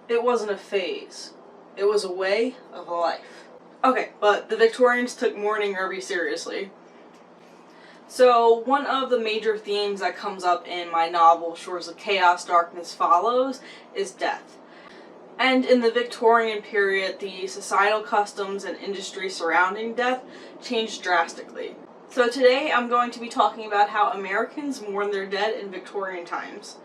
It wasn't a phase. It was a way of life. Okay, but the Victorians took mourning very seriously. So one of the major themes that comes up in my novel, Shores of Chaos, Darkness Follows, is death. And in the Victorian period, the societal customs and industry surrounding death changed drastically. So today I'm going to be talking about how Americans mourn their dead in Victorian times.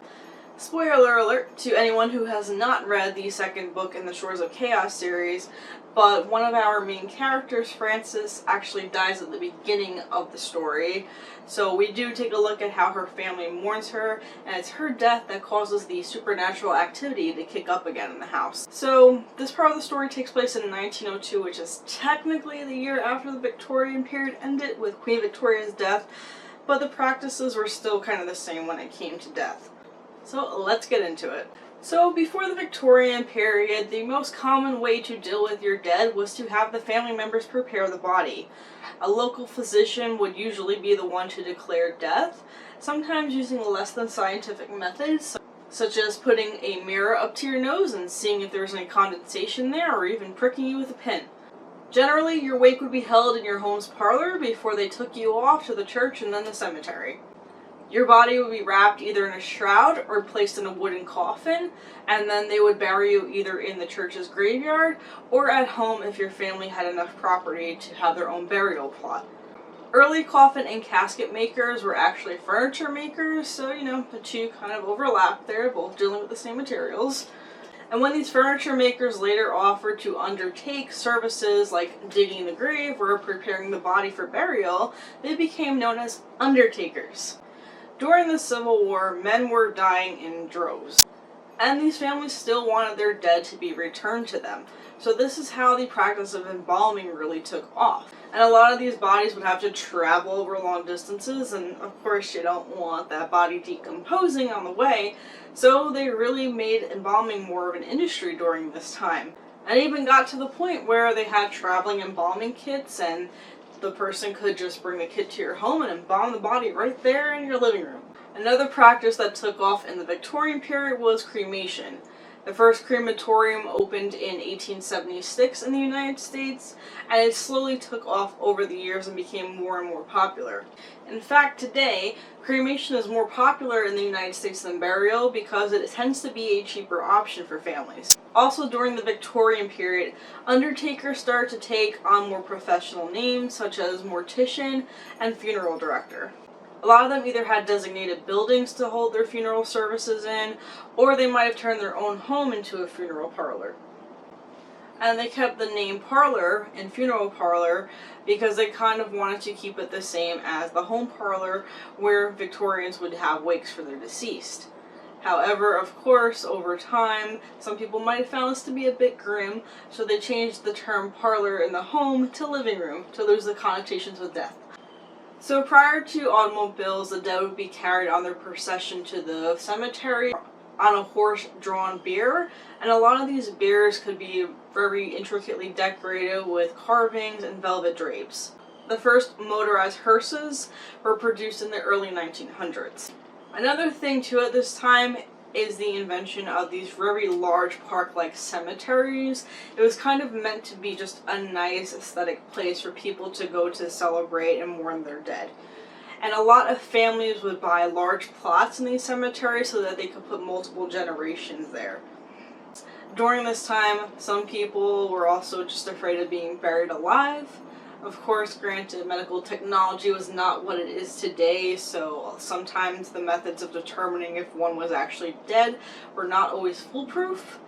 Spoiler alert to anyone who has not read the second book in the Shores of Chaos series, but one of our main characters, Frances, actually dies at the beginning of the story. So we do take a look at how her family mourns her, and it's her death that causes the supernatural activity to kick up again in the house. So this part of the story takes place in 1902, which is technically the year after the Victorian period ended with Queen Victoria's death, but the practices were still kind of the same when it came to death. So let's get into it. So before the Victorian period, the most common way to deal with your dead was to have the family members prepare the body. A local physician would usually be the one to declare death, sometimes using less than scientific methods, such as putting a mirror up to your nose and seeing if there's any condensation there, or even pricking you with a pin. Generally, your wake would be held in your home's parlor before they took you off to the church and then the cemetery. Your body would be wrapped either in a shroud or placed in a wooden coffin, and then they would bury you either in the church's graveyard or at home if your family had enough property to have their own burial plot. Early coffin and casket makers were actually furniture makers, so the two kind of overlap there, both dealing with the same materials. And when these furniture makers later offered to undertake services like digging the grave or preparing the body for burial, they became known as undertakers. During the Civil War, men were dying in droves, and these families still wanted their dead to be returned to them. So this is how the practice of embalming really took off. And a lot of these bodies would have to travel over long distances, and of course you don't want that body decomposing on the way, so they really made embalming more of an industry during this time. And it even got to the point where they had traveling embalming kits, and the person could just bring the kit to your home and embalm the body right there in your living room. Another practice that took off in the Victorian period was cremation. The first crematorium opened in 1876 in the United States, and it slowly took off over the years and became more and more popular. In fact, today, cremation is more popular in the United States than burial because it tends to be a cheaper option for families. Also, during the Victorian period, undertakers started to take on more professional names such as mortician and funeral director. A lot of them either had designated buildings to hold their funeral services in, or they might have turned their own home into a funeral parlor. And they kept the name parlor and funeral parlor because they kind of wanted to keep it the same as the home parlor where Victorians would have wakes for their deceased. However, of course, over time, some people might have found this to be a bit grim, so they changed the term parlor in the home to living room to lose the connotations with death. So prior to automobiles, the dead would be carried on their procession to the cemetery on a horse-drawn bier, and a lot of these biers could be very intricately decorated with carvings and velvet drapes. The first motorized hearses were produced in the early 1900s. Another thing too at this time is the invention of these very large park-like cemeteries. It was kind of meant to be just a nice aesthetic place for people to go to celebrate and mourn their dead. And a lot of families would buy large plots in these cemeteries so that they could put multiple generations there. During this time, some people were also just afraid of being buried alive. Of course, granted, medical technology was not what it is today, so sometimes the methods of determining if one was actually dead were not always foolproof.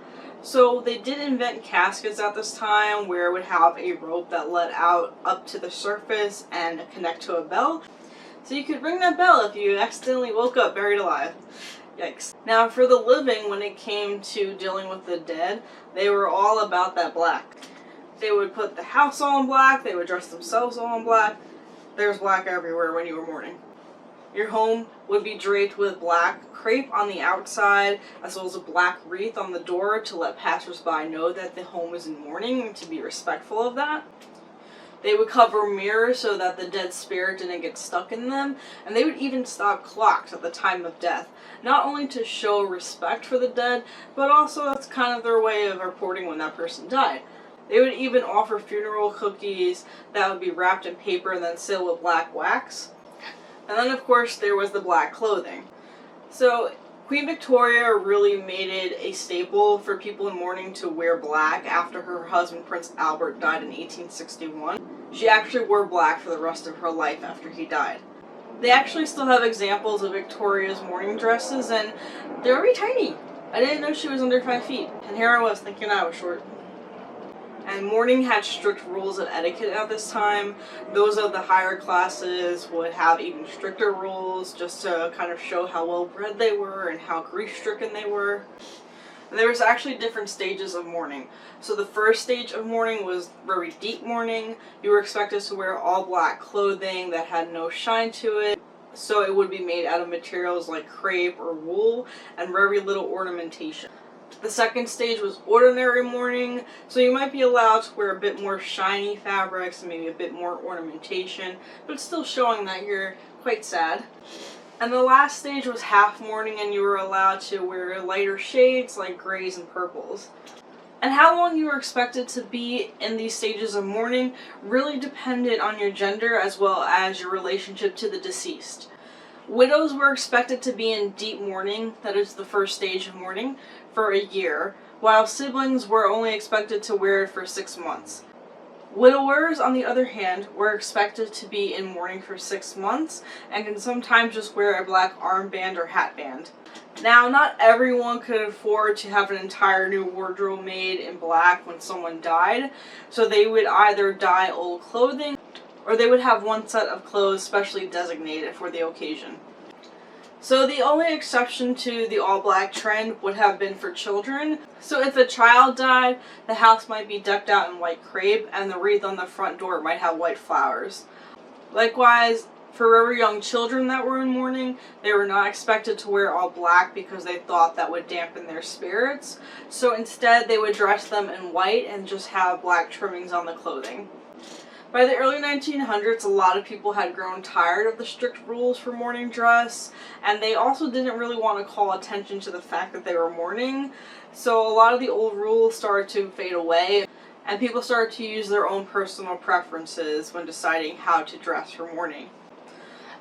So they did invent caskets at this time where it would have a rope that led out up to the surface and connect to a bell. So you could ring that bell if you accidentally woke up buried alive. Yikes. Now for the living, when it came to dealing with the dead, they were all about that black. They would put the house all in black, they would dress themselves all in black. There's black everywhere when you were mourning. Your home would be draped with black crepe on the outside, as well as a black wreath on the door to let passersby know that the home was in mourning and to be respectful of that. They would cover mirrors so that the dead spirit didn't get stuck in them, and they would even stop clocks at the time of death, not only to show respect for the dead, but also that's kind of their way of reporting when that person died. They would even offer funeral cookies that would be wrapped in paper and then sealed with black wax. And then of course there was the black clothing. So Queen Victoria really made it a staple for people in mourning to wear black after her husband Prince Albert died in 1861. She actually wore black for the rest of her life after he died. They actually still have examples of Victoria's mourning dresses, and they're very tiny. I didn't know she was under 5 feet, and here I was thinking I was short. And mourning had strict rules of etiquette at this time. Those of the higher classes would have even stricter rules just to kind of show how well bred they were and how grief-stricken they were. And there was actually different stages of mourning. So the first stage of mourning was very deep mourning. You were expected to wear all black clothing that had no shine to it. So it would be made out of materials like crepe or wool and very little ornamentation. The second stage was ordinary mourning, so you might be allowed to wear a bit more shiny fabrics and maybe a bit more ornamentation, but it's still showing that you're quite sad. And the last stage was half mourning, and you were allowed to wear lighter shades like grays and purples. And how long you were expected to be in these stages of mourning really depended on your gender as well as your relationship to the deceased. Widows were expected to be in deep mourning, that is the first stage of mourning, for a year, while siblings were only expected to wear it for 6 months. Widowers, on the other hand, were expected to be in mourning for 6 months and can sometimes just wear a black armband or hatband. Now, not everyone could afford to have an entire new wardrobe made in black when someone died, so they would either dye old clothing or they would have one set of clothes specially designated for the occasion. So the only exception to the all-black trend would have been for children. So if a child died, the house might be decked out in white crepe and the wreath on the front door might have white flowers. Likewise, for very young children that were in mourning, they were not expected to wear all black because they thought that would dampen their spirits. So instead, they would dress them in white and just have black trimmings on the clothing. By the early 1900s, a lot of people had grown tired of the strict rules for mourning dress, and they also didn't really want to call attention to the fact that they were mourning, so a lot of the old rules started to fade away, and people started to use their own personal preferences when deciding how to dress for mourning.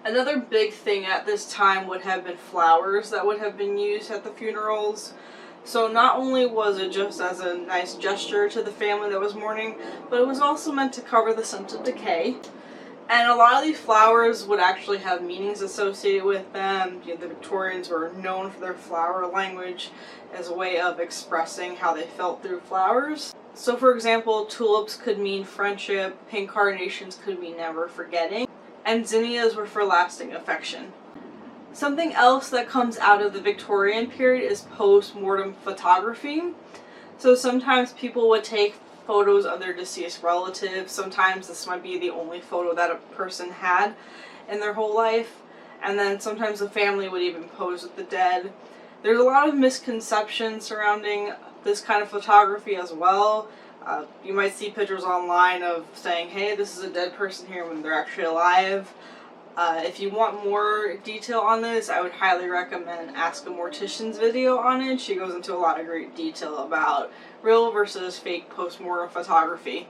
Another big thing at this time would have been flowers that would have been used at the funerals. So not only was it just as a nice gesture to the family that was mourning, but it was also meant to cover the sense of decay. And a lot of these flowers would actually have meanings associated with them. The Victorians were known for their flower language as a way of expressing how they felt through flowers. So for example, tulips could mean friendship, pink carnations could mean never forgetting, and zinnias were for lasting affection. Something else that comes out of the Victorian period is post-mortem photography. So sometimes people would take photos of their deceased relatives. Sometimes this might be the only photo that a person had in their whole life. And then sometimes the family would even pose with the dead. There's a lot of misconceptions surrounding this kind of photography as well. You might see pictures online of saying, hey, this is a dead person here when they're actually alive. If you want more detail on this, I would highly recommend Ask a Mortician's video on it. She goes into a lot of great detail about real versus fake post-mortem photography.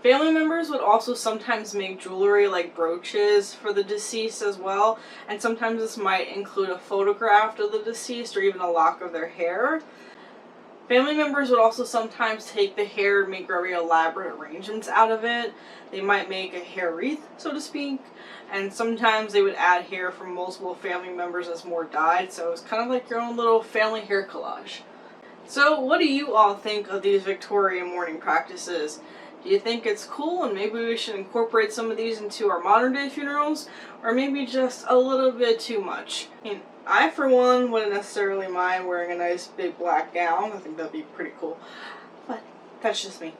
Family members would also sometimes make jewelry like brooches for the deceased as well, and sometimes this might include a photograph of the deceased or even a lock of their hair. Family members would also sometimes take the hair and make very elaborate arrangements out of it. They might make a hair wreath, so to speak, and sometimes they would add hair from multiple family members as more died, so it's kind of like your own little family hair collage. So what do you all think of these Victorian mourning practices? Do you think it's cool and maybe we should incorporate some of these into our modern day funerals? Or maybe just a little bit too much? I, for one, wouldn't necessarily mind wearing a nice big black gown. I think that'd be pretty cool. But that's just me.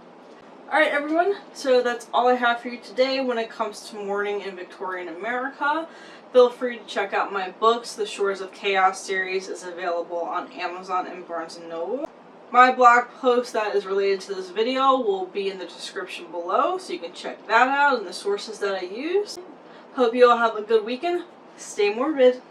Alright everyone, so that's all I have for you today when it comes to mourning in Victorian America. Feel free to check out my books. The Shores of Chaos series is available on Amazon and Barnes & Noble. My blog post that is related to this video will be in the description below, so you can check that out and the sources that I use. Hope you all have a good weekend. Stay morbid.